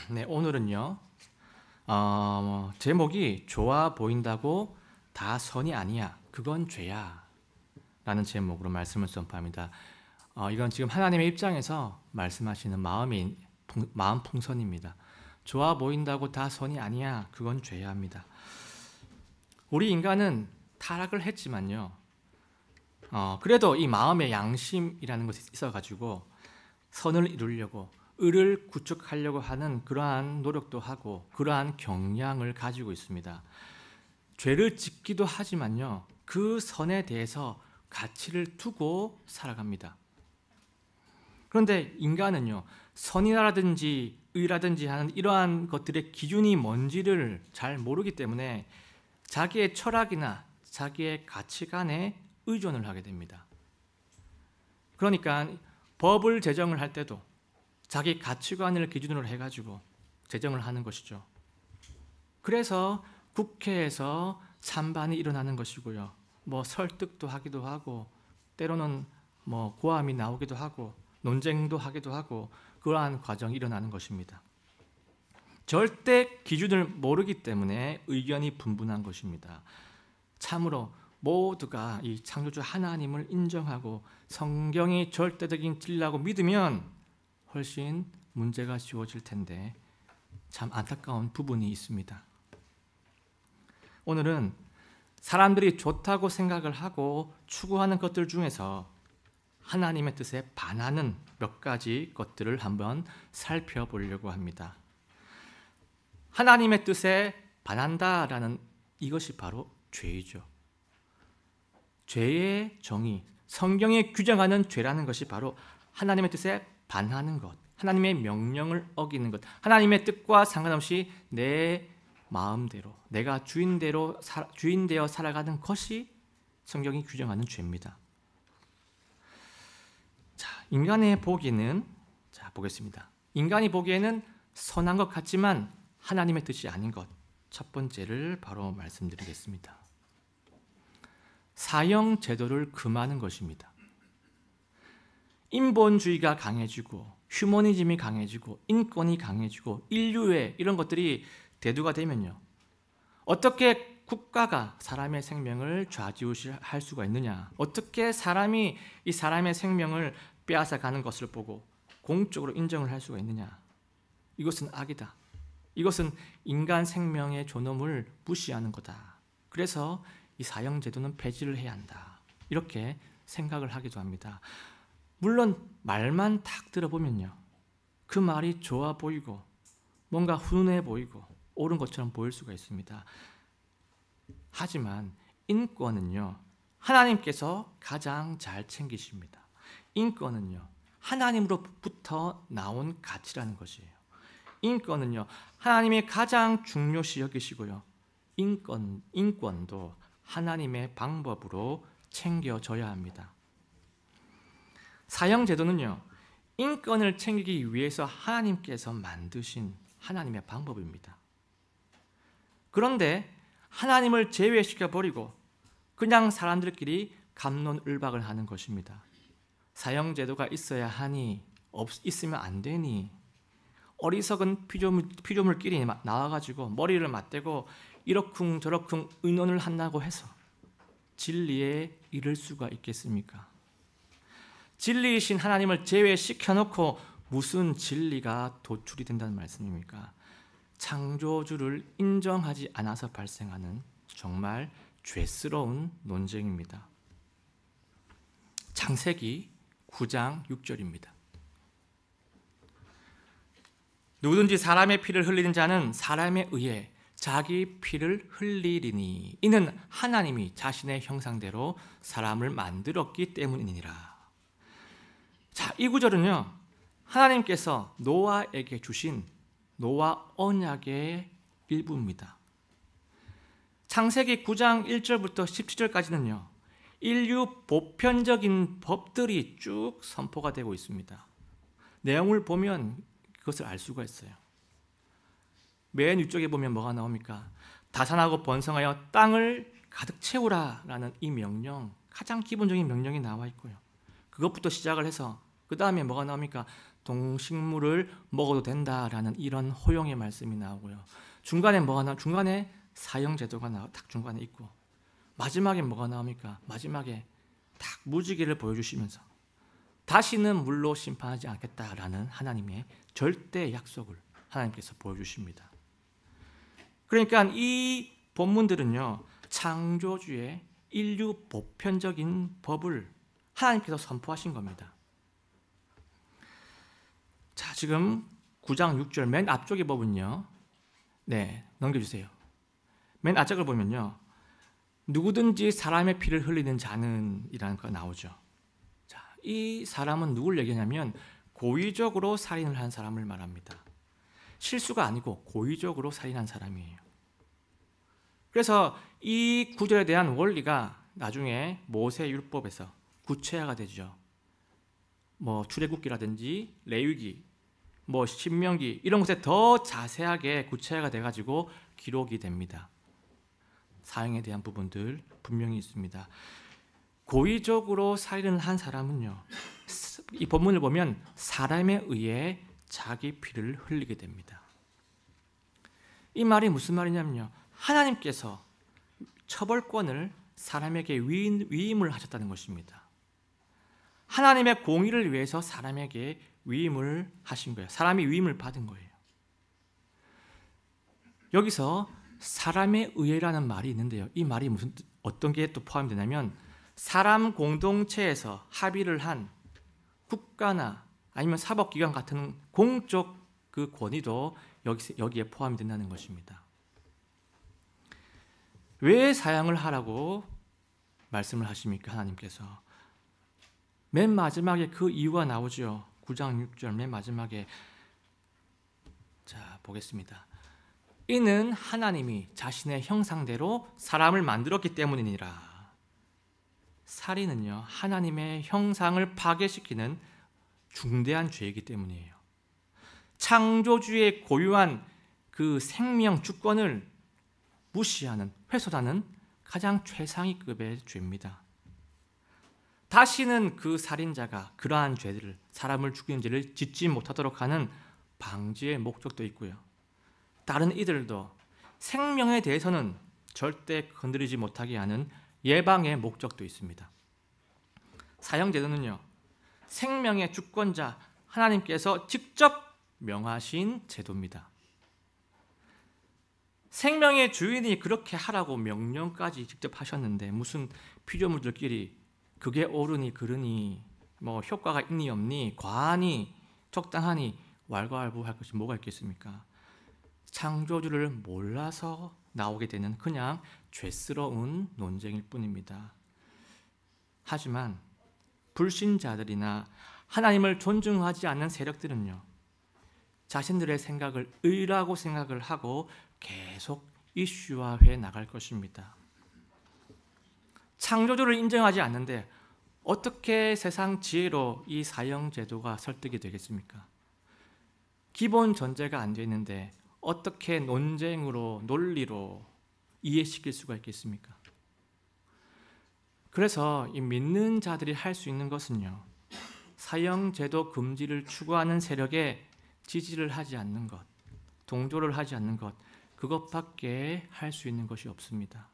네, 오늘은요. 제목이 좋아 보인다고 다 선이 아니야. 그건 죄야. 라는 제목으로 말씀을 선포합니다. 이건 지금 하나님의 입장에서 말씀하시는 마음 풍선입니다. 좋아 보인다고 다 선이 아니야. 그건 죄야 합니다. 우리 인간은 타락을 했지만요. 그래도 이 마음의 양심이라는 것이 있어가지고 선을 이루려고 의를 구축하려고 하는 그러한 노력도 하고 그러한 경향을 가지고 있습니다. 죄를 짓기도 하지만요, 그 선에 대해서 가치를 두고 살아갑니다. 그런데 인간은요, 선이라든지 의라든지 하는 이러한 것들의 기준이 뭔지를 잘 모르기 때문에 자기의 철학이나 자기의 가치관에 의존을 하게 됩니다. 그러니까 법을 제정을 할 때도 자기 가치관을 기준으로 해가지고 제정을 하는 것이죠. 그래서 국회에서 찬반이 일어나는 것이고요. 설득도 하기도 하고 때로는 고함이 나오기도 하고 논쟁도 하기도 하고 그러한 과정이 일어나는 것입니다. 절대 기준을 모르기 때문에 의견이 분분한 것입니다. 참으로 모두가 이 창조주 하나님을 인정하고 성경이 절대적인 진리라고 믿으면 훨씬 문제가 쉬워질 텐데 참 안타까운 부분이 있습니다. 오늘은 사람들이 좋다고 생각을 하고 추구하는 것들 중에서 하나님의 뜻에 반하는 몇 가지 것들을 한번 살펴보려고 합니다. 하나님의 뜻에 반한다라는 이것이 바로 죄이죠. 죄의 정의, 성경이 규정하는 죄라는 것이 바로 하나님의 뜻에 반하는 것, 하나님의 명령을 어기는 것, 하나님의 뜻과 상관없이 내 마음대로, 내가 주인되어 살아가는 것이 성경이 규정하는 죄입니다. 인간의 보기에는, 보겠습니다. 인간이 보기에는 선한 것 같지만 하나님의 뜻이 아닌 것, 첫 번째를 바로 말씀드리겠습니다. 사형 제도를 금하는 것입니다. 인본주의가 강해지고 휴머니즘이 강해지고 인권이 강해지고 인류애 이런 것들이 대두가 되면요, 어떻게 국가가 사람의 생명을 좌지우지할 수가 있느냐, 어떻게 사람이 이 사람의 생명을 빼앗아가는 것을 보고 공적으로 인정을 할 수가 있느냐. 이것은 악이다. 이것은 인간 생명의 존엄을 무시하는 거다. 그래서 이 사형 제도는 폐지를 해야 한다. 이렇게 생각을 하기도 합니다. 물론 말만 탁 들어보면요, 그 말이 좋아 보이고 뭔가 훈훈해 보이고 옳은 것처럼 보일 수가 있습니다. 하지만 인권은요, 하나님께서 가장 잘 챙기십니다. 인권은요, 하나님으로부터 나온 가치라는 것이에요. 인권은요, 하나님이 가장 중요시 여기시고요, 인권도 하나님의 방법으로 챙겨져야 합니다. 사형제도는요, 인권을 챙기기 위해서 하나님께서 만드신 하나님의 방법입니다. 그런데 하나님을 제외시켜버리고 그냥 사람들끼리 갑론을박을 하는 것입니다. 사형제도가 있어야 하니 있으면 안 되니 어리석은 피조물끼리 나와가지고 머리를 맞대고 이러쿵저러쿵 의논을 한다고 해서 진리에 이를 수가 있겠습니까? 진리이신 하나님을 제외시켜놓고 무슨 진리가 도출이 된다는 말씀입니까? 창조주를 인정하지 않아서 발생하는 정말 죄스러운 논쟁입니다. 창세기 9장 6절입니다. 누구든지 사람의 피를 흘리는 자는 사람에 의해 자기 피를 흘리리니 이는 하나님이 자신의 형상대로 사람을 만들었기 때문이니라. 이 구절은요, 하나님께서 노아에게 주신 노아 언약의 일부입니다. 창세기 9장 1절부터 17절까지는요, 인류 보편적인 법들이 쭉 선포가 되고 있습니다. 내용을 보면 그것을 알 수가 있어요. 맨 위쪽에 보면 뭐가 나옵니까? 다산하고 번성하여 땅을 가득 채우라라는 이 명령, 가장 기본적인 명령이 나와 있고요. 그것부터 시작을 해서 그 다음에 뭐가 나옵니까? 동식물을 먹어도 된다라는 이런 허용의 말씀이 나오고요. 중간에 뭐가 나와? 중간에 사형제도가 딱 중간에 있고, 마지막에 뭐가 나옵니까? 마지막에 딱 무지개를 보여주시면서 다시는 물로 심판하지 않겠다라는 하나님의 절대 약속을 하나님께서 보여주십니다. 그러니까 이 본문들은요, 창조주의 인류 보편적인 법을 하나님께서 선포하신 겁니다. 자, 지금 9장 6절 맨 앞쪽에 보면요, 네, 넘겨주세요. 맨 앞쪽을 보면요, 누구든지 사람의 피를 흘리는 자는 이라는 거 나오죠. 자, 이 사람은 누굴 얘기하냐면 고의적으로 살인을 한 사람을 말합니다. 실수가 아니고 고의적으로 살인한 사람이에요. 그래서 이 구절에 대한 원리가 나중에 모세율법에서 구체화가 되죠. 뭐 출애굽기라든지 레위기, 뭐 신명기 이런 곳에 더 자세하게 구체화가 돼가지고 기록이 됩니다. 사형에 대한 부분들 분명히 있습니다. 고의적으로 살인을 한 사람은요, 이 본문을 보면 사람에 의해 자기 피를 흘리게 됩니다. 이 말이 무슨 말이냐면요, 하나님께서 처벌권을 사람에게 위임을 하셨다는 것입니다. 하나님의 공의를 위해서 사람에게 위임을 하신 거예요. 사람이 위임을 받은 거예요. 여기서 사람의 의회라는 말이 있는데요, 이 말이 어떤 게 또 포함되냐면 사람 공동체에서 합의를 한 국가나 아니면 사법기관 같은 공적 그 권위도 여기에 포함이 된다는 것입니다. 왜 사형을 하라고 말씀을 하십니까? 하나님께서 맨 마지막에 그 이유가 나오죠. 9장 6절 맨 마지막에, 자 보겠습니다. 이는 하나님이 자신의 형상대로 사람을 만들었기 때문이니라. 살인은요, 하나님의 형상을 파괴시키는 중대한 죄이기 때문이에요. 창조주의 고유한 그 생명 주권을 무시하는, 훼손하는 가장 최상위급의 죄입니다. 다시는 그 살인자가 그러한 죄들을, 사람을 죽이는 죄를 짓지 못하도록 하는 방지의 목적도 있고요. 다른 이들도 생명에 대해서는 절대 건드리지 못하게 하는 예방의 목적도 있습니다. 사형제도는요, 생명의 주권자 하나님께서 직접 명하신 제도입니다. 생명의 주인이 그렇게 하라고 명령까지 직접 하셨는데 무슨 피조물들끼리 그게 옳으니 그르니 뭐 효과가 있니 없니 과하니 적당하니 왈가왈부할 것이 뭐가 있겠습니까? 창조주를 몰라서 나오게 되는 그냥 죄스러운 논쟁일 뿐입니다. 하지만 불신자들이나 하나님을 존중하지 않는 세력들은요, 자신들의 생각을 의라고 생각을 하고 계속 이슈화해 나갈 것입니다. 창조주를 인정하지 않는데 어떻게 세상 지혜로 이 사형제도가 설득이 되겠습니까? 기본 전제가 안 돼 있는데 어떻게 논쟁으로, 논리로 이해시킬 수가 있겠습니까? 그래서 이 믿는 자들이 할 수 있는 것은요, 사형제도 금지를 추구하는 세력에 지지를 하지 않는 것, 동조를 하지 않는 것, 그것밖에 할 수 있는 것이 없습니다.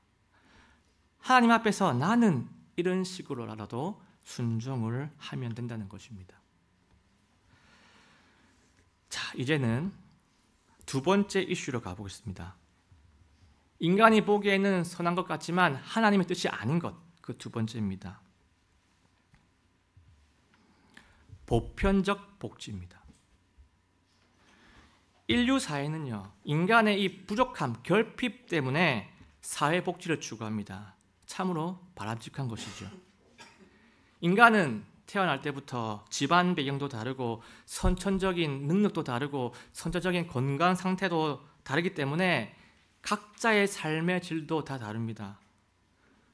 하나님 앞에서 나는 이런 식으로라도 순종을 하면 된다는 것입니다. 자, 이제는 두 번째 이슈로 가보겠습니다. 인간이 보기에는 선한 것 같지만 하나님의 뜻이 아닌 것, 그 두 번째입니다. 보편적 복지입니다. 인류 사회는요, 인간의 이 부족함, 결핍 때문에 사회 복지를 추구합니다. 참으로 바람직한 것이죠. 인간은 태어날 때부터 집안 배경도 다르고 선천적인 능력도 다르고 선천적인 건강 상태도 다르기 때문에 각자의 삶의 질도 다 다릅니다.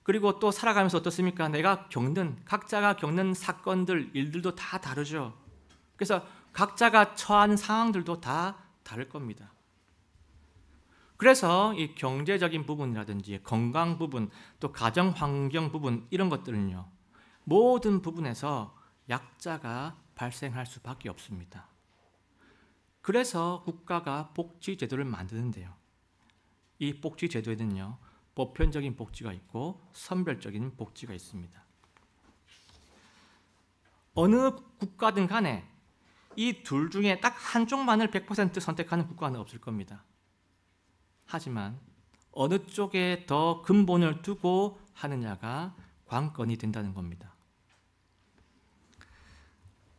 그리고 또 살아가면서 어떻습니까? 각자가 겪는 사건들, 일들도 다 다르죠. 그래서 각자가 처한 상황들도 다 다를 겁니다. 그래서 이 경제적인 부분이라든지 건강 부분, 또 가정 환경 부분, 이런 것들은요, 모든 부분에서 약자가 발생할 수밖에 없습니다. 그래서 국가가 복지제도를 만드는데요. 이 복지제도에는요, 보편적인 복지가 있고 선별적인 복지가 있습니다. 어느 국가든 간에 이 둘 중에 딱 한쪽만을 100% 선택하는 국가는 없을 겁니다. 하지만 어느 쪽에 더 근본을 두고 하느냐가 관건이 된다는 겁니다.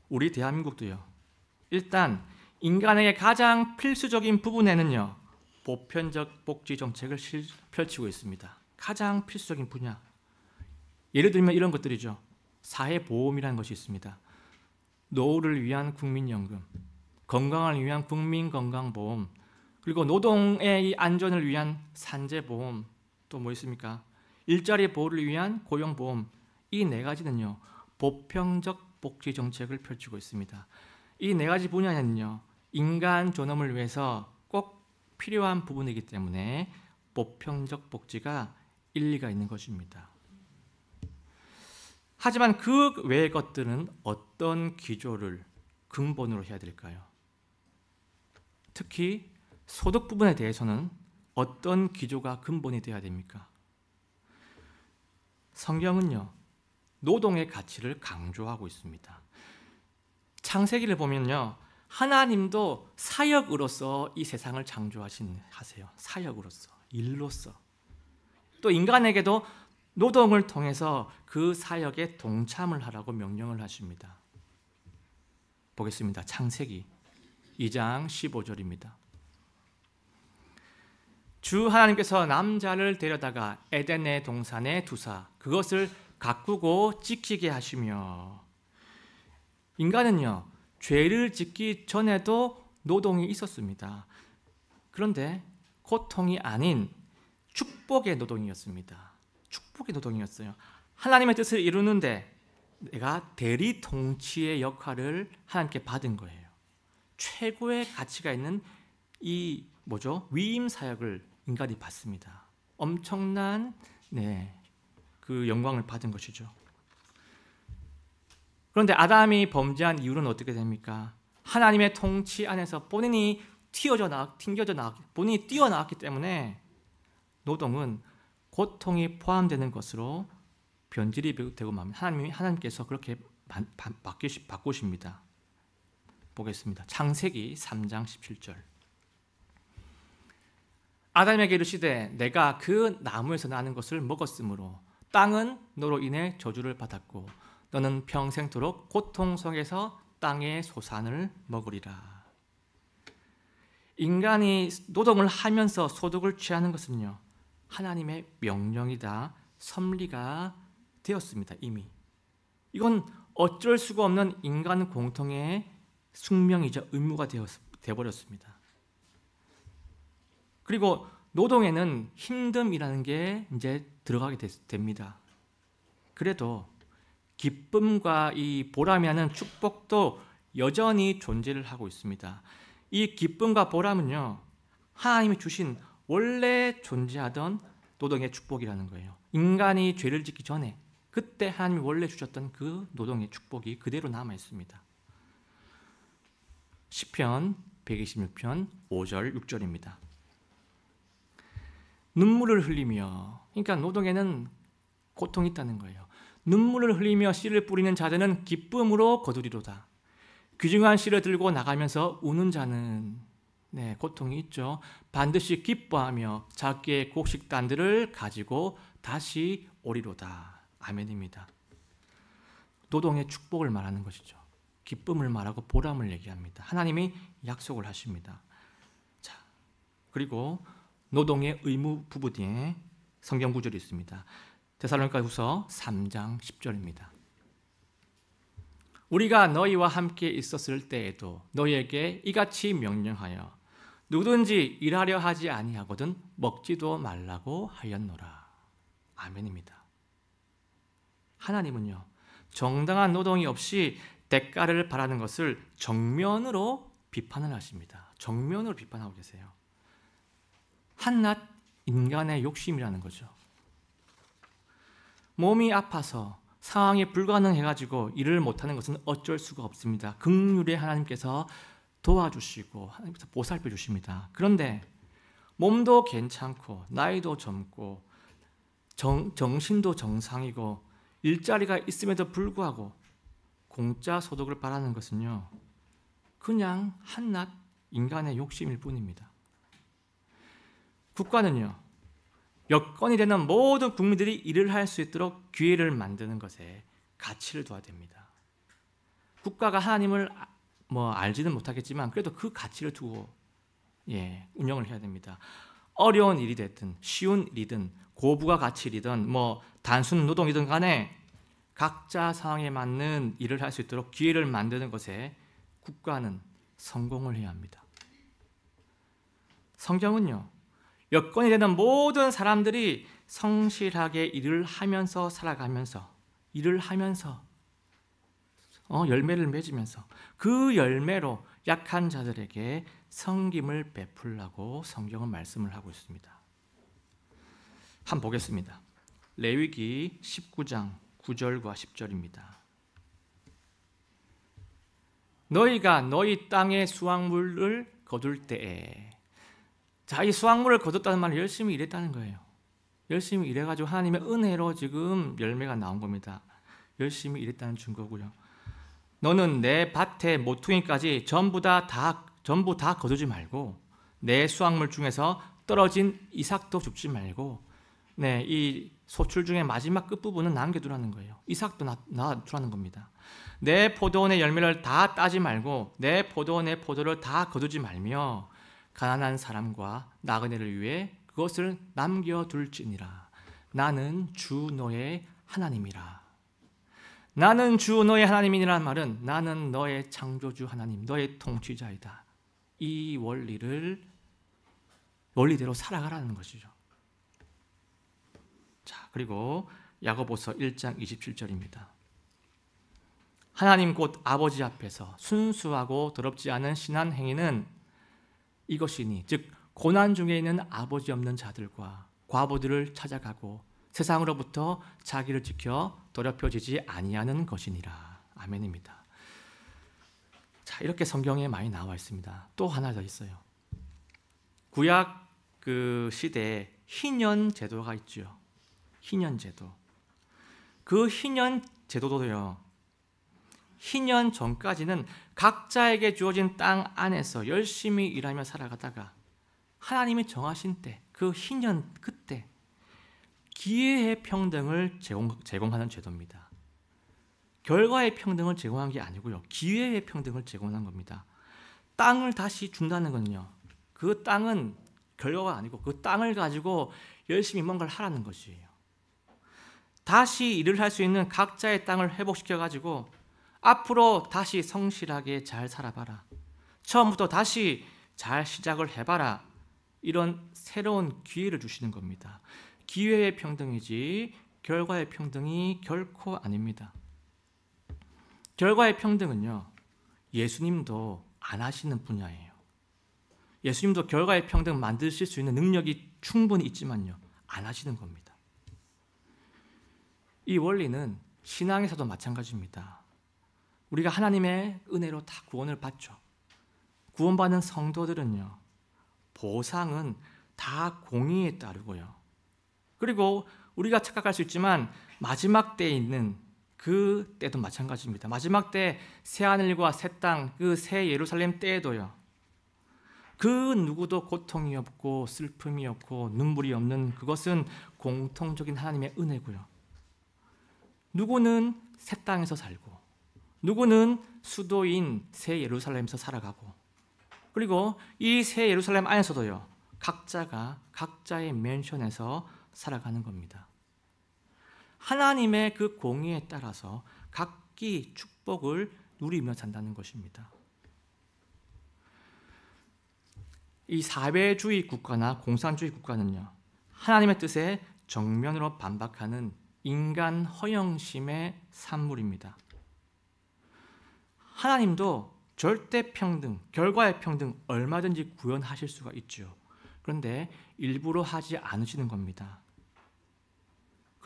우리 대한민국도요. 일단 인간에게 가장 필수적인 부분에는요. 보편적 복지 정책을 펼치고 있습니다. 가장 필수적인 분야. 예를 들면 이런 것들이죠. 사회보험이라는 것이 있습니다. 노후를 위한 국민연금, 건강을 위한 국민건강보험, 그리고 노동의 이 안전을 위한 산재보험, 또 뭐 있습니까? 일자리 보호를 위한 고용보험, 이 네 가지는요. 보편적 복지 정책을 펼치고 있습니다. 이 네 가지 분야는요. 인간 존엄을 위해서 꼭 필요한 부분이기 때문에 보편적 복지가 일리가 있는 것입니다. 하지만 그 외의 것들은 어떤 기조를 근본으로 해야 될까요? 특히 소득 부분에 대해서는 어떤 기조가 근본이 되어야 됩니까? 성경은요, 노동의 가치를 강조하고 있습니다. 창세기를 보면요, 하나님도 사역으로서 이 세상을 창조하세요. 사역으로서, 일로서. 또 인간에게도 노동을 통해서 그 사역에 동참을 하라고 명령을 하십니다. 보겠습니다. 창세기 2장 15절입니다. 주 하나님께서 남자를 데려다가 에덴의 동산에 두사 그것을 가꾸고 지키게 하시며. 인간은요, 죄를 짓기 전에도 노동이 있었습니다. 그런데 고통이 아닌 축복의 노동이었습니다. 축복의 노동이었어요. 하나님의 뜻을 이루는데 내가 대리 통치의 역할을 하나님께 받은 거예요. 최고의 가치가 있는 이 위임 사역을 인간이 받습니다. 엄청난 그 영광을 받은 것이죠. 그런데 아담이 범죄한 이유는 어떻게 됩니까? 하나님의 통치 안에서 본인이 본인이 뛰어나왔기 때문에 노동은 고통이 포함되는 것으로 변질이 되고 맙니다. 하나님께서 그렇게 바꾸십니다. 보겠습니다. 창세기 3장 17절. 아담에게 이르시되 내가 그 나무에서 나는 것을 먹었으므로 땅은 너로 인해 저주를 받았고 너는 평생토록 고통 속에서 땅의 소산을 먹으리라. 인간이 노동을 하면서 소득을 취하는 것은요, 하나님의 명령이다, 섭리가 되었습니다. 이미 이건 어쩔 수가 없는 인간 공통의 숙명이자 의무가 되어버렸습니다. 그리고 노동에는 힘듦이라는 게 이제 들어가게 됩니다. 그래도 기쁨과 이 보람이라는 축복도 여전히 존재를 하고 있습니다. 이 기쁨과 보람은요, 하나님이 주신 원래 존재하던 노동의 축복이라는 거예요. 인간이 죄를 짓기 전에 그때 하나님이 원래 주셨던 그 노동의 축복이 그대로 남아 있습니다. 시편 126편 5절 6절입니다. 눈물을 흘리며, 그러니까 노동에는 고통이 있다는 거예요. 눈물을 흘리며 씨를 뿌리는 자들은 기쁨으로 거두리로다. 귀중한 씨를 들고 나가면서 우는 자는 고통이 있죠. 반드시 기뻐하며 자기의 곡식단들을 가지고 다시 오리로다. 아멘입니다. 노동의 축복을 말하는 것이죠. 기쁨을 말하고 보람을 얘기합니다. 하나님이 약속을 하십니다. 자, 그리고 노동의 의무 부분 뒤에 성경 구절이 있습니다. 데살로니가후서 3장 10절입니다. 우리가 너희와 함께 있었을 때에도 너희에게 이같이 명령하여 누구든지 일하려 하지 아니하거든 먹지도 말라고 하였노라. 아멘입니다. 하나님은요, 정당한 노동이 없이 대가를 바라는 것을 정면으로 비판을 하십니다. 정면으로 비판하고 계세요. 한낱 인간의 욕심이라는 거죠. 몸이 아파서 상황이 불가능해가지고 일을 못하는 것은 어쩔 수가 없습니다. 긍휼의 하나님께서 도와주시고 하나님께서 보살펴 주십니다. 그런데 몸도 괜찮고 나이도 젊고 정신도 정상이고 일자리가 있음에도 불구하고 공짜 소득을 바라는 것은요, 그냥 한낱 인간의 욕심일 뿐입니다. 국가는요, 여건이 되는 모든 국민들이 일을 할 수 있도록 기회를 만드는 것에 가치를 둬야 됩니다. 국가가 하나님을 알지는 못하겠지만 그래도 그 가치를 두고 운영을 해야 됩니다. 어려운 일이 됐든 쉬운 일이든 고부가 가치 일이든 단순 노동이든 간에 각자 상황에 맞는 일을 할 수 있도록 기회를 만드는 것에 국가는 성공을 해야 합니다. 성경은요, 여건이 되는 모든 사람들이 성실하게 일을 하면서 살아가면서 일을 하면서 열매를 맺으면서 그 열매로 약한 자들에게 섬김을 베풀라고 성경은 말씀을 하고 있습니다. 한번 보겠습니다. 레위기 19장 9절과 10절입니다. 너희가 너희 땅의 수확물을 거둘 때에, 자, 이 수확물을 거뒀다는 말은 열심히 일했다는 거예요. 열심히 일해가지고 하나님의 은혜로 지금 열매가 나온 겁니다. 열심히 일했다는 증거고요. 너는 내 밭의 모퉁이까지 전부 다 거두지 말고 내 수확물 중에서 떨어진 이삭도 줍지 말고 이 소출 중에 마지막 끝부분은 남겨두라는 거예요. 이삭도 놔두라는 겁니다. 내 포도원의 열매를 다 따지 말고 내 포도원의 포도를 다 거두지 말며 가난한 사람과 나그네를 위해 그것을 남겨둘지니라. 나는 주 너의 하나님이라. 나는 주 너의 하나님이라는 말은 나는 너의 창조주 하나님, 너의 통치자이다. 이 원리대로 살아가라는 것이죠. 자, 그리고 야고보서 1장 27절입니다. 하나님 곧 아버지 앞에서 순수하고 더럽지 않은 신한 행위는 이것이니, 즉 고난 중에 있는 아버지 없는 자들과 과부들을 찾아가고 세상으로부터 자기를 지켜 더럽혀지지 아니하는 것이니라. 아멘입니다. 자, 이렇게 성경에 많이 나와 있습니다. 또 하나 더 있어요. 구약 그 시대에 희년 제도가 있죠. 희년 제도. 그 희년 제도도요, 희년 전까지는 각자에게 주어진 땅 안에서 열심히 일하며 살아가다가 하나님이 정하신 때, 그 희년 그때 기회의 평등을 제공하는 제도입니다. 결과의 평등을 제공한 게 아니고요, 기회의 평등을 제공한 겁니다. 땅을 다시 준다는 건요, 그 땅은 결과가 아니고 그 땅을 가지고 열심히 뭔가를 하라는 것이에요. 다시 일을 할 수 있는 각자의 땅을 회복시켜가지고 앞으로 다시 성실하게 잘 살아봐라. 처음부터 다시 잘 시작을 해봐라. 이런 새로운 기회를 주시는 겁니다. 기회의 평등이지 결과의 평등이 결코 아닙니다. 결과의 평등은요, 예수님도 안 하시는 분야예요. 예수님도 결과의 평등 만드실 수 있는 능력이 충분히 있지만요, 안 하시는 겁니다. 이 원리는 신앙에서도 마찬가지입니다. 우리가 하나님의 은혜로 다 구원을 받죠. 구원받은 성도들은요, 보상은 다 공의에 따르고요. 그리고 우리가 착각할 수 있지만 마지막 때에 있는 그 때도 마찬가지입니다. 마지막 때 새하늘과 새 땅, 그 새 예루살렘 때에도요, 그 누구도 고통이 없고 슬픔이 없고 눈물이 없는 그것은 공통적인 하나님의 은혜고요. 누구는 새 땅에서 살고 누구는 수도인 새 예루살렘에서 살아가고, 그리고 이 새 예루살렘 안에서도요, 각자가 각자의 맨션에서 살아가는 겁니다. 하나님의 그 공의에 따라서 각기 축복을 누리며 산다는 것입니다. 이 사회주의 국가나 공산주의 국가는요, 하나님의 뜻에 정면으로 반박하는 인간 허영심의 산물입니다. 하나님도 절대 평등, 결과의 평등 얼마든지 구현하실 수가 있죠. 그런데 일부러 하지 않으시는 겁니다.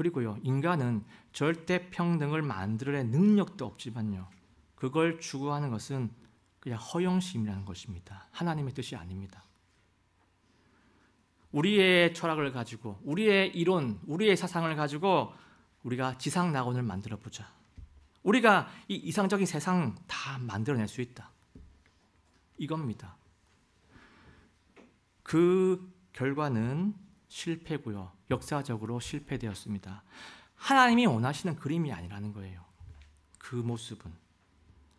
그리고요, 인간은 절대 평등을 만들어낼 능력도 없지만요, 그걸 추구하는 것은 그냥 허영심이라는 것입니다. 하나님의 뜻이 아닙니다. 우리의 철학을 가지고, 우리의 이론, 우리의 사상을 가지고 우리가 지상낙원을 만들어 보자. 우리가 이 이상적인 세상 다 만들어낼 수 있다. 이겁니다. 그 결과는 실패고요. 역사적으로 실패되었습니다. 하나님이 원하시는 그림이 아니라는 거예요. 그 모습은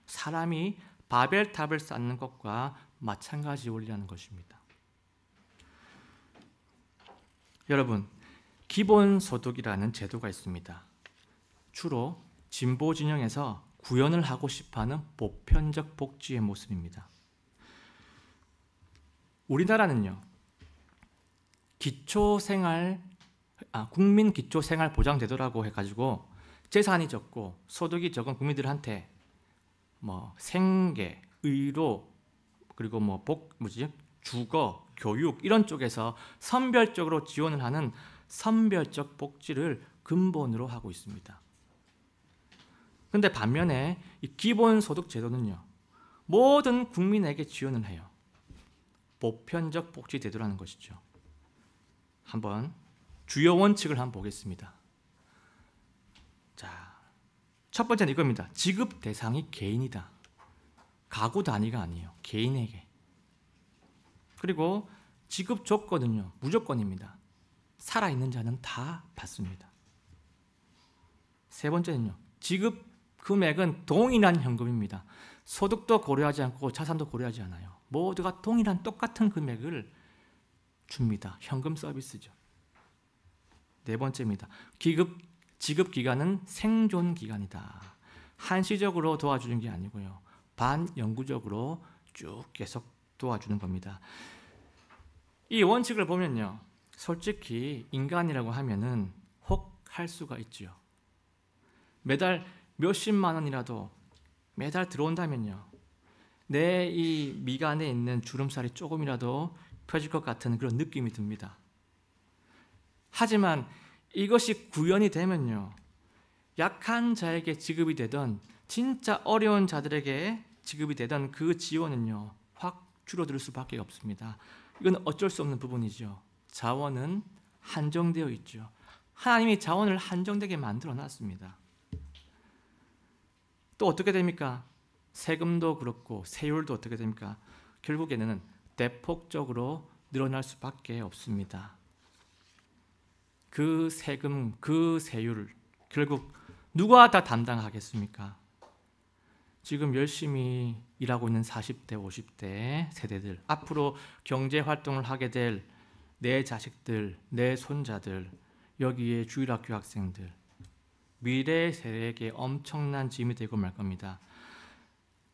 사람이 바벨탑을 쌓는 것과 마찬가지 원리라는 것입니다. 여러분, 기본소득이라는 제도가 있습니다. 주로 진보 진영에서 구현을 하고 싶어하는 보편적 복지의 모습입니다. 우리나라는요, 국민기초생활보장제도라고 해가지고 재산이 적고 소득이 적은 국민들한테 생계, 의료, 그리고 주거, 교육 이런 쪽에서 선별적으로 지원을 하는 선별적 복지를 근본으로 하고 있습니다. 그런데 반면에 이 기본소득 제도는요, 모든 국민에게 지원을 해요. 보편적 복지 제도라는 것이죠. 한번 주요 원칙을 한번 보겠습니다. 자, 첫 번째는 이겁니다. 지급 대상이 개인이다. 가구 단위가 아니에요. 개인에게. 그리고 지급 조건은요, 무조건입니다. 살아있는 자는 다 받습니다. 세 번째는요, 지급 금액은 동일한 현금입니다. 소득도 고려하지 않고 자산도 고려하지 않아요. 모두가 동일한 똑같은 금액을 줍니다. 현금 서비스죠. 네 번째입니다. 지급 기간은 생존 기간이다. 한시적으로 도와주는 게 아니고요, 반영구적으로 쭉 계속 도와주는 겁니다. 이 원칙을 보면요, 솔직히 인간이라고 하면은 혹할 수가 있죠. 매달 몇십만 원이라도 매달 들어온다면요, 내 이 미간에 있는 주름살이 조금이라도 펴질 것 같은 그런 느낌이 듭니다. 하지만 이것이 구현이 되면요, 약한 자에게 지급이 되던, 진짜 어려운 자들에게 지급이 되던 그 지원은요, 확 줄어들 수밖에 없습니다. 이건 어쩔 수 없는 부분이죠. 자원은 한정되어 있죠. 하나님이 자원을 한정되게 만들어 놨습니다. 또 어떻게 됩니까? 세금도 그렇고 세율도 어떻게 됩니까? 결국에는 대폭적으로 늘어날 수밖에 없습니다. 그 세금, 그 세율 결국 누가 다 담당하겠습니까? 지금 열심히 일하고 있는 40대, 50대 세대들, 앞으로 경제활동을 하게 될 내 자식들, 내 손자들, 여기에 주일학교 학생들, 미래 세대에게 엄청난 짐이 되고 말 겁니다.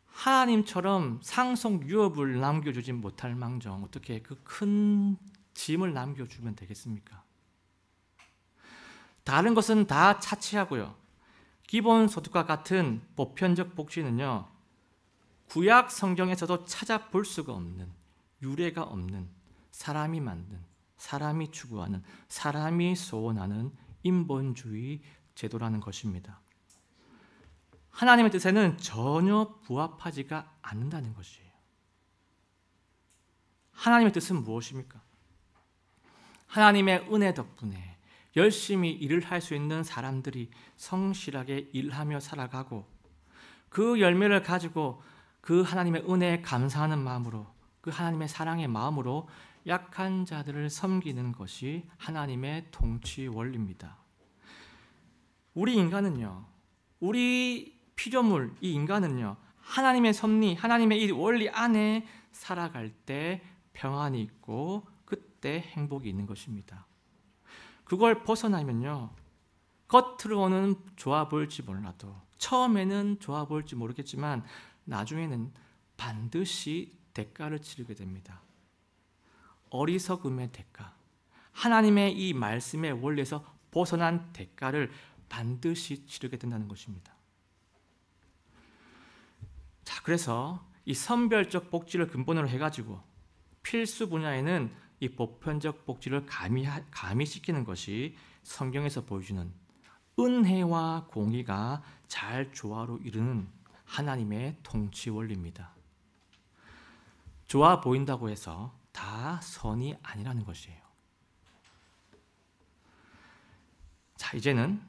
하나님처럼 상속 유업을 남겨주지 못할 망정 어떻게 그 큰 짐을 남겨주면 되겠습니까? 다른 것은 다 차치하고요, 기본소득과 같은 보편적 복지는요, 구약 성경에서도 찾아볼 수가 없는, 유례가 없는, 사람이 만든, 사람이 추구하는, 사람이 소원하는 인본주의 제도라는 것입니다. 하나님의 뜻에는 전혀 부합하지가 않는다는 것이에요. 하나님의 뜻은 무엇입니까? 하나님의 은혜 덕분에 열심히 일을 할 수 있는 사람들이 성실하게 일하며 살아가고, 그 열매를 가지고 그 하나님의 은혜에 감사하는 마음으로, 그 하나님의 사랑의 마음으로 약한 자들을 섬기는 것이 하나님의 통치 원리입니다. 우리 인간은요, 우리 피조물, 이 인간은요, 하나님의 섭리, 하나님의 이 원리 안에 살아갈 때 평안이 있고 그때 행복이 있는 것입니다. 그걸 벗어나면요, 겉으로는 좋아 보일지 몰라도, 처음에는 좋아 보일지 모르겠지만 나중에는 반드시 대가를 치르게 됩니다. 어리석음의 대가, 하나님의 이 말씀의 원리에서 벗어난 대가를 반드시 치르게 된다는 것입니다. 자, 그래서 이 선별적 복지를 근본으로 해가지고 필수 분야에는 이 보편적 복지를 가미시키는 것이 성경에서 보여주는 은혜와 공의가 잘 조화로 이루는 하나님의 통치 원리입니다. 좋아 보인다고 해서 다 선이 아니라는 것이에요. 자, 이제는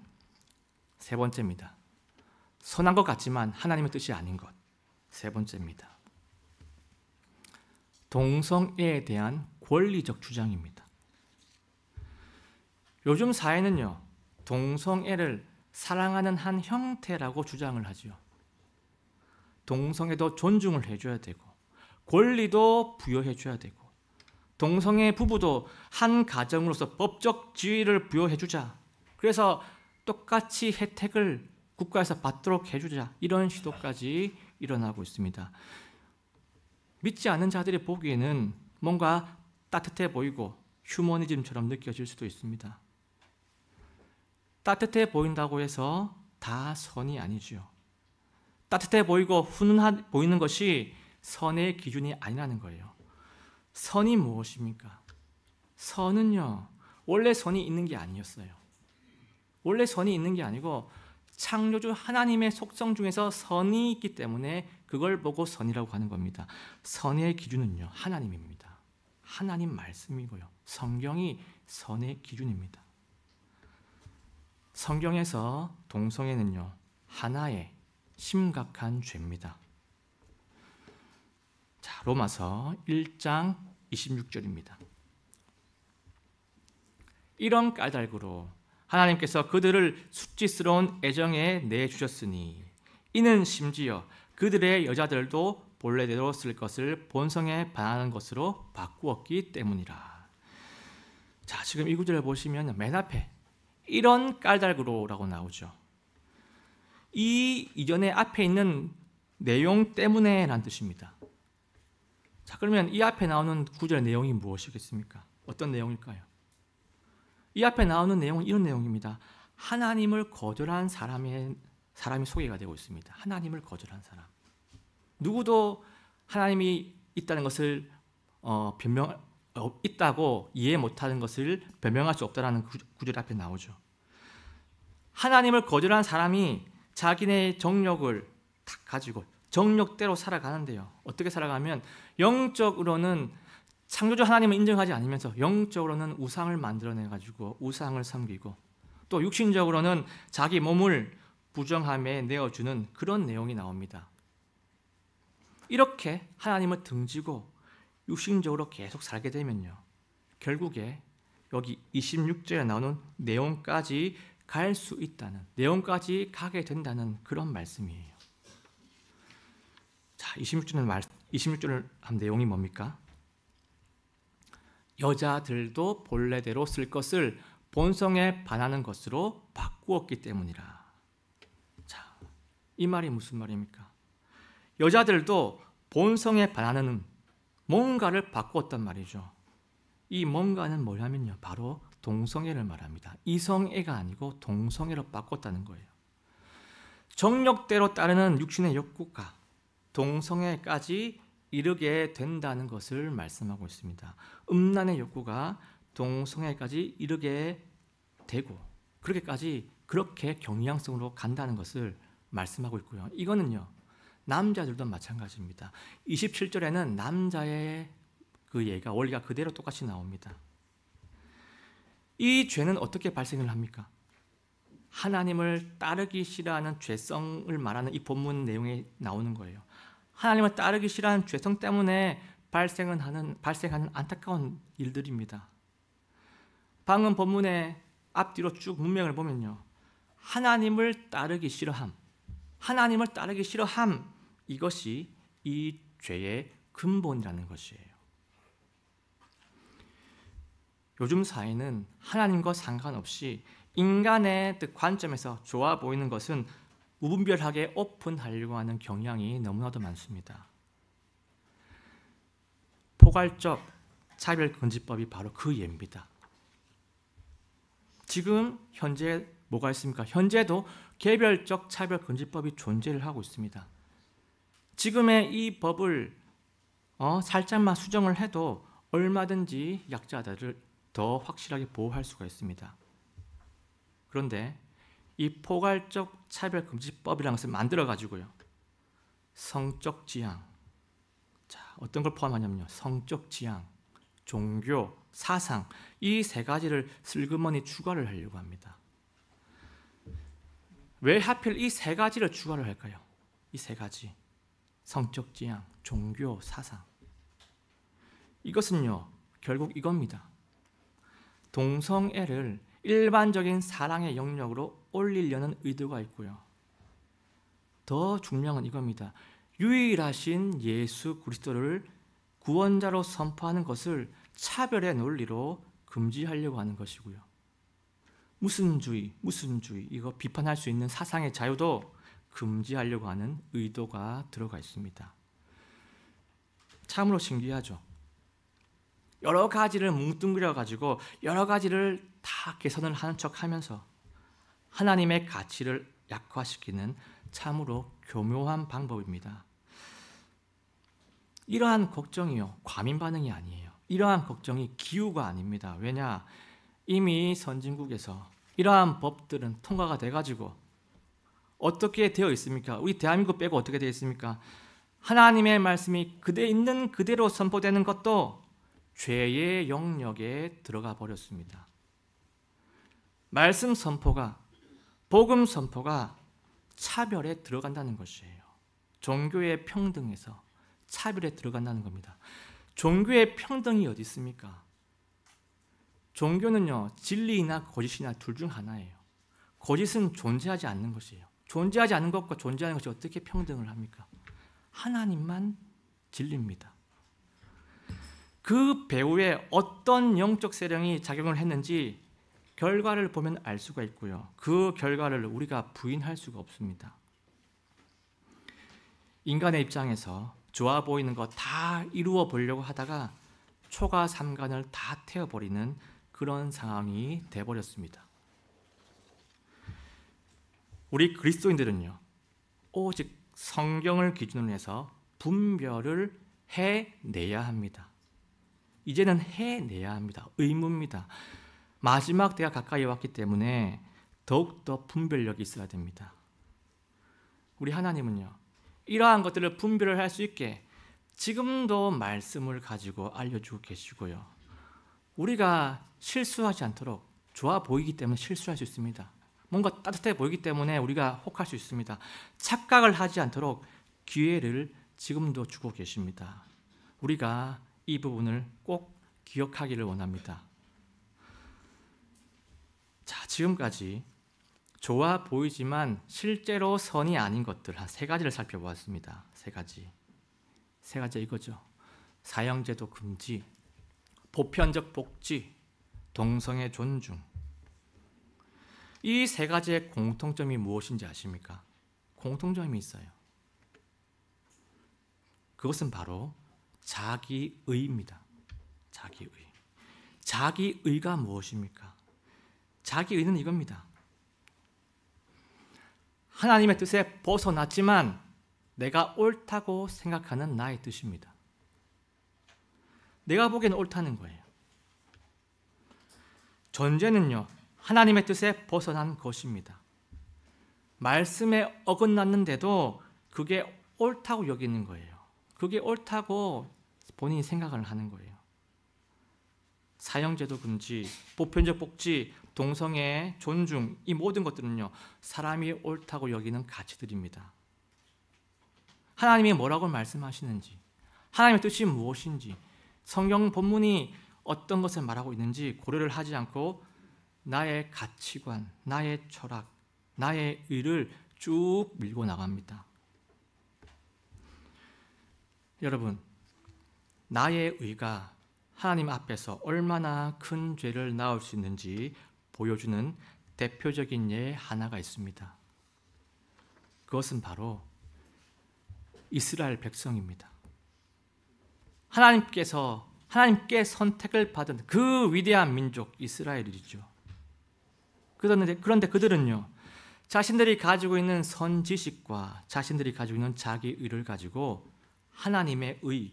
세 번째입니다. 선한 것 같지만 하나님의 뜻이 아닌 것. 세 번째입니다. 동성애에 대한 권리적 주장입니다. 요즘 사회는요, 동성애를 사랑하는 한 형태라고 주장을 하죠. 동성애도 존중을 해줘야 되고 권리도 부여해줘야 되고 동성애 부부도 한 가정으로서 법적 지위를 부여해주자. 그래서 똑같이 혜택을 국가에서 받도록 해주자. 이런 시도까지 일어나고 있습니다. 믿지 않는 자들이 보기에는 뭔가 따뜻해 보이고 휴머니즘처럼 느껴질 수도 있습니다. 따뜻해 보인다고 해서 다 선이 아니죠. 따뜻해 보이고 훈훈해 보이는 것이 선의 기준이 아니라는 거예요. 선이 무엇입니까? 선은요, 원래 선이 있는 게 아니었어요. 원래 선이 있는 게 아니고 창조주 하나님의 속성 중에서 선이 있기 때문에 그걸 보고 선이라고 하는 겁니다. 선의 기준은요, 하나님입니다. 하나님 말씀이고요. 성경이 선의 기준입니다. 성경에서 동성애는요, 하나의 심각한 죄입니다. 자, 로마서 1장 26절입니다. 이런 까닭으로 하나님께서 그들을 수치스러운 애정에 내주셨으니 이는 심지어 그들의 여자들도 본래대로 쓸 것을 본성에 반하는 것으로 바꾸었기 때문이라. 자, 지금 이 구절을 보시면 맨 앞에 이런 까닭으로라고 나오죠. 이 이전에 앞에 있는 내용 때문에 라는 뜻입니다. 자, 그러면 이 앞에 나오는 구절의 내용이 무엇이겠습니까? 어떤 내용일까요? 이 앞에 나오는 내용은 이런 내용입니다. 하나님을 거절한 사람이 소개가 되고 있습니다. 하나님을 거절한 사람. 누구도 하나님이 있다는 것을 있다고 이해 못하는 것을 변명할 수 없다는 구절 앞에 나오죠. 하나님을 거절한 사람이 자기네 정욕을 딱 가지고 정욕대로 살아가는데요. 어떻게 살아가면 영적으로는 창조주 하나님을 인정하지 않으면서 영적으로는 우상을 만들어내가지고 우상을 섬기고 또 육신적으로는 자기 몸을 부정함에 내어주는 그런 내용이 나옵니다. 이렇게 하나님을 등지고 육신적으로 계속 살게 되면요, 결국에 여기 26절에 나오는 내용까지 갈 수 있다는, 내용까지 가게 된다는 그런 말씀이에요. 자, 26절 한 내용이 뭡니까? 여자들도 본래대로 쓸 것을 본성에 반하는 것으로 바꾸었기 때문이라. 자, 이 말이 무슨 말입니까? 여자들도 본성에 반하는 뭔가를 바꾸었단 말이죠. 이 뭔가는 뭐냐면요, 바로 동성애를 말합니다. 이성애가 아니고 동성애로 바꿨다는 거예요. 정욕대로 따르는 육신의 욕구가 동성애까지 이르게 된다는 것을 말씀하고 있습니다. 음란의 욕구가 동성애까지 이르게 되고 그렇게 경향성으로 간다는 것을 말씀하고 있고요. 이거는요, 남자들도 마찬가지입니다. 27절에는 남자의 그 예가 원리가 그대로 똑같이 나옵니다. 이 죄는 어떻게 발생을 합니까? 하나님을 따르기 싫어하는 죄성을 말하는 이 본문 내용에 나오는 거예요. 하나님을 따르기 싫어하는 죄성 때문에 발생하는 안타까운 일들입니다. 방금 본문의 앞뒤로 쭉 문맥을 보면요, 하나님을 따르기 싫어함, 이것이 이 죄의 근본이라는 것이에요. 요즘 사회는 하나님과 상관없이 인간의 관점에서 좋아 보이는 것은 무분별하게 오픈하려고 하는 경향이 너무나도 많습니다. 포괄적 차별금지법이 바로 그 예입니다. 지금 현재 뭐가 있습니까? 현재도 개별적 차별금지법이 존재를 하고 있습니다. 지금의 이 법을 살짝만 수정을 해도 얼마든지 약자들을 더 확실하게 보호할 수가 있습니다. 그런데 이 포괄적 차별금지법이라는 것을 만들어가지고요, 성적 지향, 자, 어떤 걸 포함하냐면요, 성적 지향, 종교, 사상, 이 세 가지를 슬그머니 추가를 하려고 합니다. 왜 하필 이 세 가지를 추가를 할까요? 이 세 가지, 성적 지향, 종교, 사상. 이것은요, 결국 이겁니다. 동성애를 일반적인 사랑의 영역으로 올리려는 의도가 있고요, 더 중요한 건 이겁니다. 유일하신 예수 그리스도를 구원자로 선포하는 것을 차별의 논리로 금지하려고 하는 것이고요, 무슨주의 이거 비판할 수 있는 사상의 자유도 금지하려고 하는 의도가 들어가 있습니다. 참으로 신기하죠. 여러 가지를 뭉뚱그려 가지고 여러 가지를 다 개선을 하는 척하면서 하나님의 가치를 약화시키는 참으로 교묘한 방법입니다. 이러한 걱정이요, 과민 반응이 아니에요. 이러한 걱정이 기우가 아닙니다. 왜냐? 이미 선진국에서 이러한 법들은 통과가 돼가지고 어떻게 되어 있습니까? 우리 대한민국 빼고 어떻게 되어 있습니까? 하나님의 말씀이 있는 그대로 선포되는 것도 죄의 영역에 들어가 버렸습니다. 말씀 선포가, 복음 선포가 차별에 들어간다는 것이에요. 종교의 평등에서 차별에 들어간다는 겁니다. 종교의 평등이 어디 있습니까? 종교는요, 진리나 거짓이나 둘 중 하나예요. 거짓은 존재하지 않는 것이에요. 존재하지 않는 것과 존재하는 것이 어떻게 평등을 합니까? 하나님만 진리입니다. 그 배후에 어떤 영적 세력이 작용을 했는지 결과를 보면 알 수가 있고요, 그 결과를 우리가 부인할 수가 없습니다. 인간의 입장에서 좋아 보이는 거 다 이루어 보려고 하다가 초가 삼간을 다 태워버리는 그런 상황이 돼버렸습니다. 우리 그리스도인들은요, 오직 성경을 기준으로 해서 분별을 해내야 합니다. 이제는 해내야 합니다. 의무입니다. 마지막 때가 가까이 왔기 때문에 더욱더 분별력이 있어야 됩니다. 우리 하나님은요, 이러한 것들을 분별을 할 수 있게 지금도 말씀을 가지고 알려주고 계시고요, 우리가 실수하지 않도록, 좋아 보이기 때문에 실수할 수 있습니다. 뭔가 따뜻해 보이기 때문에 우리가 혹할 수 있습니다. 착각을 하지 않도록 기회를 지금도 주고 계십니다. 우리가 이 부분을 꼭 기억하기를 원합니다. 자, 지금까지 좋아 보이지만 실제로 선이 아닌 것들 한 세 가지를 살펴보았습니다. 세 가지 이거죠. 사형제도 금지, 보편적 복지, 동성애 존중. 이 세 가지의 공통점이 무엇인지 아십니까? 공통점이 있어요. 그것은 바로 자기의입니다. 자기의. 자기의가 무엇입니까? 자기의는 이겁니다. 하나님의 뜻에 벗어났지만 내가 옳다고 생각하는 나의 뜻입니다. 내가 보기에는 옳다는 거예요. 존재는요, 하나님의 뜻에 벗어난 것입니다. 말씀에 어긋났는데도 그게 옳다고 여기는 거예요. 그게 옳다고 본인이 생각을 하는 거예요. 사형제도 금지, 보편적 복지, 동성애 존중, 이 모든 것들은요, 사람이 옳다고 여기는 가치들입니다. 하나님이 뭐라고 말씀하시는지, 하나님의 뜻이 무엇인지, 성경 본문이 어떤 것을 말하고 있는지 고려를 하지 않고 나의 가치관, 나의 철학, 나의 의를 쭉 밀고 나갑니다. 여러분, 나의 의가 하나님 앞에서 얼마나 큰 죄를 낳을 수 있는지 보여주는 대표적인 예 하나가 있습니다. 그것은 바로 이스라엘 백성입니다. 하나님께 선택을 받은 그 위대한 민족 이스라엘이죠. 그런데 그들은요, 자신들이 가지고 있는 선지식과 자신들이 가지고 있는 자기 의를 가지고 하나님의 의,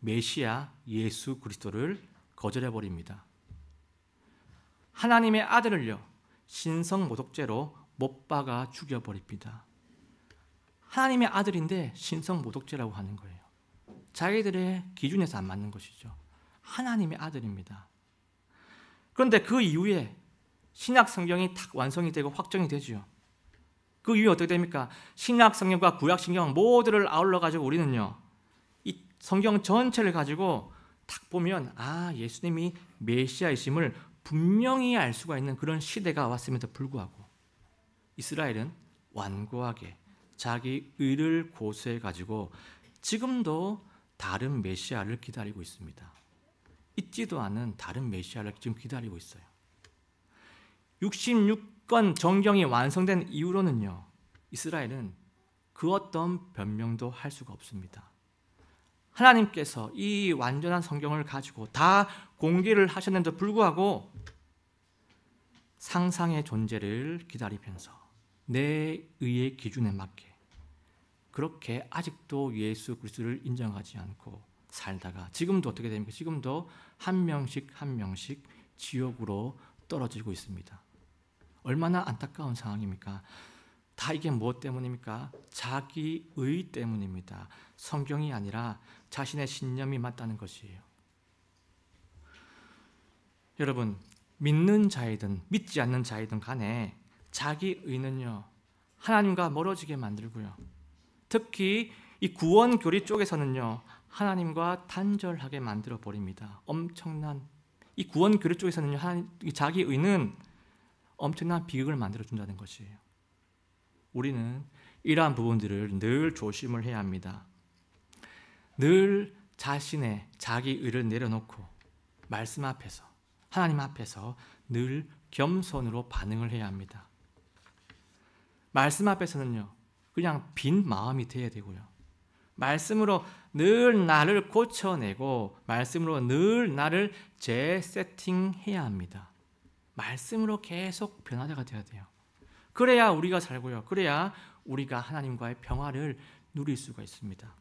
메시아 예수 그리스도를 거절해 버립니다. 하나님의 아들을요, 신성 모독죄로 못 박아 죽여 버립니다. 하나님의 아들인데 신성 모독죄라고 하는 거예요. 자기들의 기준에서 안 맞는 것이죠. 하나님의 아들입니다. 그런데 그 이후에 신약 성경이 딱 완성이 되고 확정이 되죠. 그 이후에 어떻게 됩니까? 신약 성경과 구약 성경 모두를 아울러 가지고 우리는요, 이 성경 전체를 가지고 딱 보면 예수님이 메시아이심을 분명히 알 수가 있는 그런 시대가 왔음에도 불구하고 이스라엘은 완고하게 자기 의를 고수해 가지고 지금도 다른 메시아를 기다리고 있습니다. 있지도 않은 다른 메시아를 지금 기다리고 있어요. 66권 정경이 완성된 이후로는요, 이스라엘은 그 어떤 변명도 할 수가 없습니다. 하나님께서 이 완전한 성경을 가지고 다 공개를 하셨는데도 불구하고 상상의 존재를 기다리면서 내 의의 기준에 맞게 그렇게 아직도 예수 그리스도를 인정하지 않고 살다가 지금도 어떻게 됩니까? 지금도 한 명씩 한 명씩 지옥으로 떨어지고 있습니다. 얼마나 안타까운 상황입니까? 다 이게 무엇 때문입니까? 자기 의 때문입니다. 성경이 아니라 자신의 신념이 맞다는 것이에요. 여러분, 믿는 자이든 믿지 않는 자이든 간에 자기 의는요, 하나님과 멀어지게 만들고요, 특히 이 구원 교리 쪽에서는요, 하나님과 단절하게 만들어 버립니다. 엄청난 이 구원 교리 쪽에서는요, 자기 의는 엄청난 비극을 만들어 준다는 것이에요. 우리는 이러한 부분들을 늘 조심을 해야 합니다. 늘 자신의 자기 의를 내려놓고 말씀 앞에서, 하나님 앞에서 늘 겸손으로 반응을 해야 합니다. 말씀 앞에서는요, 그냥 빈 마음이 돼야 되고요, 말씀으로 늘 나를 고쳐내고 말씀으로 늘 나를 재세팅해야 합니다. 말씀으로 계속 변화자가 되어야 돼요. 그래야 우리가 살고요, 그래야 우리가 하나님과의 평화를 누릴 수가 있습니다.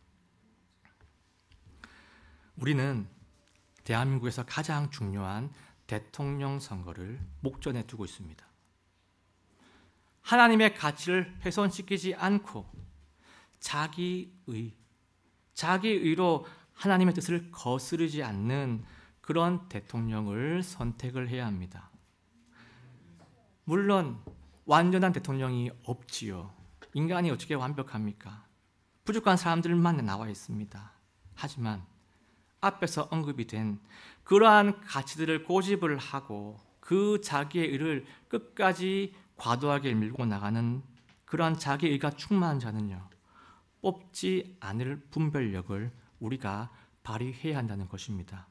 우리는 대한민국에서 가장 중요한 대통령 선거를 목전에 두고 있습니다. 하나님의 가치를 훼손시키지 않고 자기의로 하나님의 뜻을 거스르지 않는 그런 대통령을 선택을 해야 합니다. 물론 완전한 대통령이 없지요. 인간이 어떻게 완벽합니까? 부족한 사람들만 나와 있습니다. 하지만 앞에서 언급이 된 그러한 가치들을 고집을 하고 그 자기의 의를 끝까지 과도하게 밀고 나가는 그러한 자기의 의가 충만한 자는요, 뽑지 않을 분별력을 우리가 발휘해야 한다는 것입니다.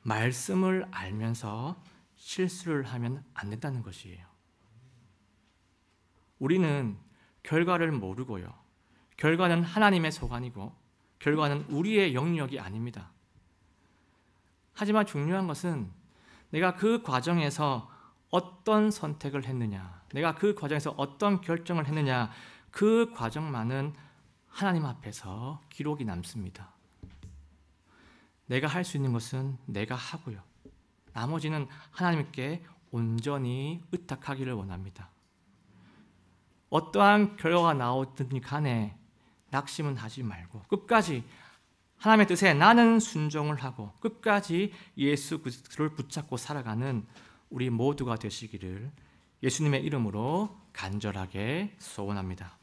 말씀을 알면서 실수를 하면 안 된다는 것이에요. 우리는 결과를 모르고요, 결과는 하나님의 소관이고 결과는 우리의 영역이 아닙니다. 하지만 중요한 것은 내가 그 과정에서 어떤 선택을 했느냐, 내가 그 과정에서 어떤 결정을 했느냐, 그 과정만은 하나님 앞에서 기록이 남습니다. 내가 할 수 있는 것은 내가 하고요, 나머지는 하나님께 온전히 의탁하기를 원합니다. 어떠한 결과가 나오든 간에 낙심은 하지 말고 끝까지 하나님의 뜻에 나는 순종을 하고 끝까지 예수 그리스도를 붙잡고 살아가는 우리 모두가 되시기를 예수님의 이름으로 간절하게 소원합니다.